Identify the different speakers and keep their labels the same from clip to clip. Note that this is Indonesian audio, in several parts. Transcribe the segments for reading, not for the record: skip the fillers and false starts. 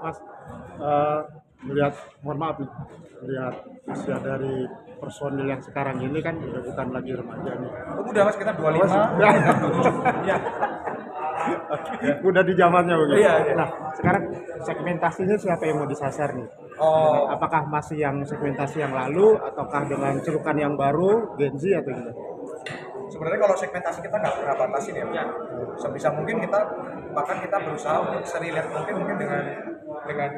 Speaker 1: Mas, melihat, mohon maaf nih, melihat usia dari personil yang sekarang ini kan udah bukan lagi remaja nih.
Speaker 2: Oh, udah Mas, kita 25.
Speaker 1: Ya, udah di zamannya begitu.
Speaker 2: Iya, iya.
Speaker 1: Nah, sekarang segmentasinya siapa yang mau disasar nih?
Speaker 2: Oh,
Speaker 1: Apakah masih yang segmentasi yang lalu, ataukah dengan celukan yang baru, Gen Z atau gimana?
Speaker 2: sebenarnya kalau segmentasi kita nggak pernah batasin ya. Sebisa mungkin bahkan kita berusaha untuk serelate mungkin dengan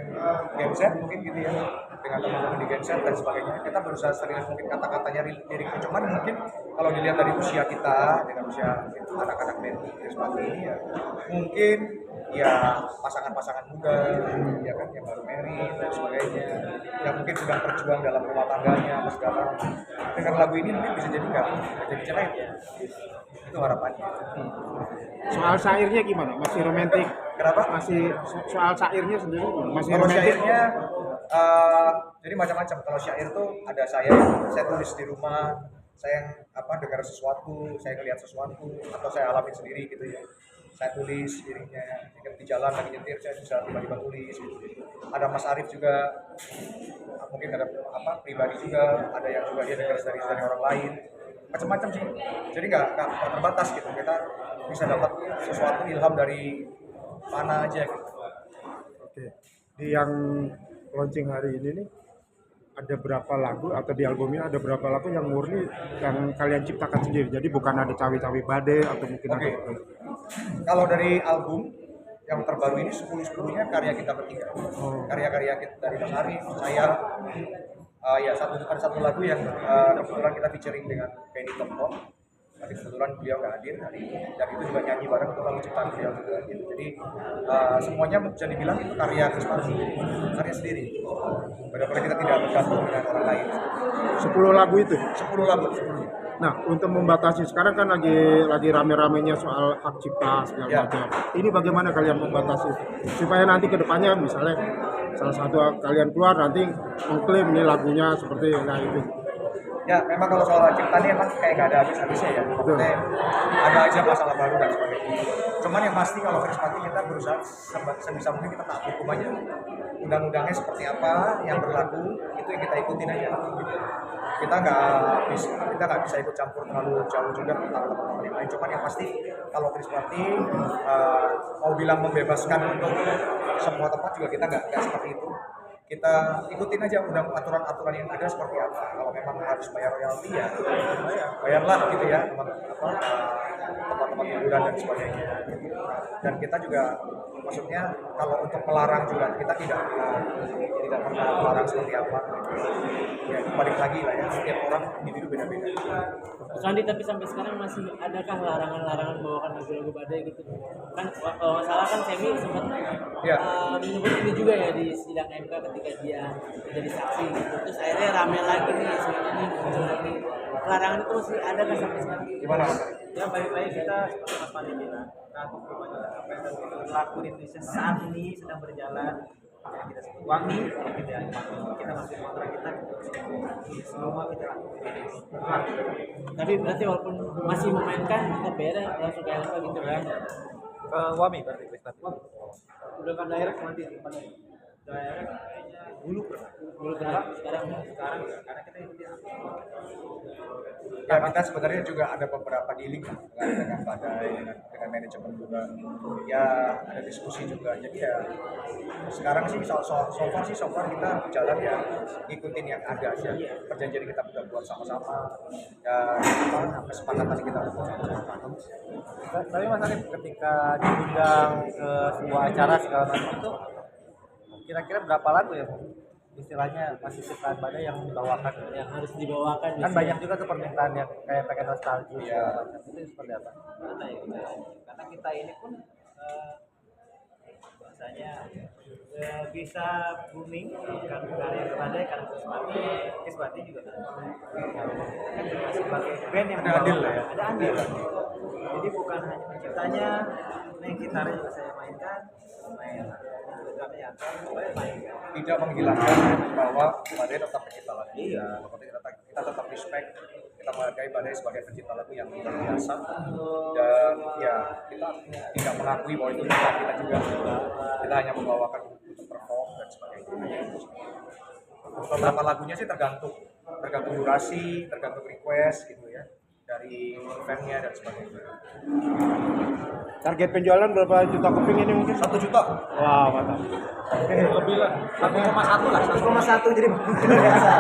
Speaker 2: Gen Z mungkin gitu ya, dengan teman-teman di Gen Z dan sebagainya. Kita berusaha serelate mungkin kata-katanya liriknya. Cuman mungkin kalau dilihat dari usia kita dengan usia anak-anak band seperti ini ya, mungkin ya pasangan-pasangan muda ya kan yang baru married dan sebagainya, yang mungkin sedang berjuang dalam rumah tangganya apa segala, dengan lagu ini mungkin bisa jadi nggak jadi cerai ya. Itu harapannya.
Speaker 1: Soal syairnya gimana? Masih romantis?
Speaker 2: Kenapa?
Speaker 1: Masih soal syairnya sendiri gimana? Masih
Speaker 2: Kalau
Speaker 1: romantis?
Speaker 2: syairnya jadi macam-macam. Kalau syair tuh ada saya tulis di rumah, saya yang dengar sesuatu, saya ngelihat sesuatu atau saya alamin sendiri gitu ya. Saya tulis dirinya, di jalan lagi nyetir saya bisa tiba-tiba tulis gitu. Ada Mas Arif juga, mungkin ada pribadi juga, ada yang juga dia dengar dari orang lain, macam-macam sih. Jadi nggak terbatas gitu, kita bisa dapat sesuatu ilham dari mana aja gitu.
Speaker 1: Oke. Di yang launching hari ini nih, ada berapa lagu atau di album ini ada berapa lagu yang murni yang kalian ciptakan sendiri? Jadi bukan ada cawi-cawi badai atau mungkin
Speaker 2: Oke.
Speaker 1: ada.
Speaker 2: Kalau dari album yang terbaru ini 10-10-nya karya kita bertiga. Karya-karya kita dari Mas Arif, saya, ya satu lagu yang kebetulan kita featuring dengan Penny Tompo. Tapi kebetulan beliau nggak hadir hari ini, dan itu juga nyanyi bareng untuk lagu ciptaan beliau juga gitu. Jadi semuanya bisa dibilang itu karya Krismati, karya sendiri. Benar-benar kita tidak bergantung dengan orang lain.
Speaker 1: 10 lagu itu.
Speaker 2: 10 lagu, 10.
Speaker 1: Nah, untuk membatasi sekarang kan lagi rame-ramenya soal hak cipta segala
Speaker 2: Ya.
Speaker 1: macam. Ini bagaimana kalian membatasi supaya nanti ke depannya misalnya salah satu kalian keluar nanti mengklaim ini lagunya seperti itu.
Speaker 2: Ya, memang kalau soal cipta ini emang kayak nggak ada habis-habisnya ya. Maksudnya ada aja masalah baru dan sebagainya. Cuman yang pasti kalau Krispati kita berusaha sebisa mungkin kita taat hukum aja. Undang-undangnya seperti apa yang berlaku itu yang kita ikutin aja. Kita nggak bisa ikut campur terlalu jauh juga tentang teman-teman yang lain. Cuman yang pasti kalau Krispati mau bilang membebaskan untuk semua tempat juga kita nggak seperti itu. Kita ikutin aja aturan-aturan yang ada seperti apa. Kalau memang harus bayar royalti ya bayarlah gitu ya, teman-teman hiburan dan sebagainya. Dan kita juga maksudnya kalau untuk melarang juga kita tidak pernah melarang seperti apa. Ya itu balik lagi lah ya, setiap orang individu beda-beda.
Speaker 3: Mas Andi, tapi sampai sekarang masih adakah larangan-larangan membawakan lagu-lagu badai gitu? Kan kalau nggak salah kan Semi sempat
Speaker 2: Ya.
Speaker 3: menyebut ini juga ya di sidang MK ketika dia jadi saksi gitu. Terus akhirnya rame lagi nih sebenarnya nih muncul lagi. Larangan itu masih ada kan sampai sekarang?
Speaker 2: Gimana Mas?
Speaker 4: Ya baik-baik kita seperti Mas Pandi bilang, takut kepada apa yang berlaku di Indonesia saat ini sedang berjalan. Ya, kita sebut wangi, kita masuk kontrak kita semua kita lakukan.
Speaker 3: Tapi berarti walaupun masih memainkan tetap beda langsung kayak apa gitu kan?
Speaker 4: Wami berarti Krispati.
Speaker 3: Udah kan direct nanti depannya.
Speaker 4: Daerah kayaknya dulu pernah.
Speaker 3: Dulu sekarang
Speaker 4: Karena kita ini
Speaker 2: Ya kita sebenarnya juga ada beberapa dealing lah dengan badai, dengan manajemen juga. Ya ada diskusi juga. Jadi ya sekarang sih so far kita jalan ya ngikutin yang ada aja. Perjanjian kita udah buat sama-sama. Ya kesepakatan kita udah buat sama-sama.
Speaker 4: Tapi Mas Arif ketika diundang ke sebuah acara segala macam itu kira-kira berapa lagu ya istilahnya masih ciptaan badai yang dibawakan
Speaker 3: yang harus dibawakan
Speaker 4: kan banyak juga tuh permintaan yang kayak pengen nostalgia
Speaker 2: Iya.
Speaker 4: itu seperti apa?
Speaker 5: Karena kita ini pun bahasanya bisa booming bukan karya badai karena Kiswati juga kan sebagai band yang
Speaker 2: Ada andil lah ya.
Speaker 5: ada andil. Jadi bukan hanya penciptanya, main gitarnya juga saya mainkan, main drumnya saya mainkan.
Speaker 2: Tidak menghilangkan bahwa badai tetap pencipta lagu. Iya. Kita tetap respect, kita menghargai badai sebagai pencipta lagu yang luar biasa. Dan ya kita tidak mengakui bahwa itu kita juga kita hanya membawakan untuk perform beberapa lagunya sih tergantung durasi, tergantung request gitu ya dari eventnya dan sebagainya.
Speaker 1: Target penjualan berapa juta keping ini mungkin?
Speaker 2: 1 juta.
Speaker 1: Wah, mantap.
Speaker 4: Lebih lah 1,1 lah
Speaker 5: 1,1 jadi biasa.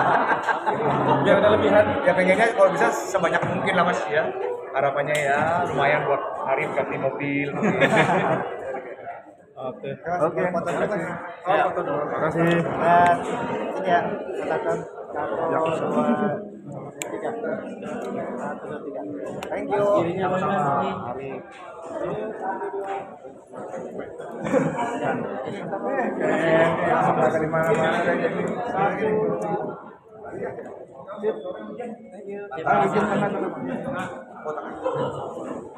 Speaker 4: biar ada lebihan.
Speaker 2: Ya pengennya kalau bisa sebanyak mungkin lah Mas ya. Harapannya ya lumayan buat hari ganti mobil.
Speaker 1: Oke.
Speaker 5: Oke, foto dulu Mas.
Speaker 1: Ya, terima kasih.
Speaker 5: Dan ini ya, katakan 1, 2, 3. 1, 2, 3. Thank you.
Speaker 3: Kirinya apa mas? Ini.
Speaker 1: Mari.
Speaker 5: Di mana-mana.
Speaker 3: Terima kasih.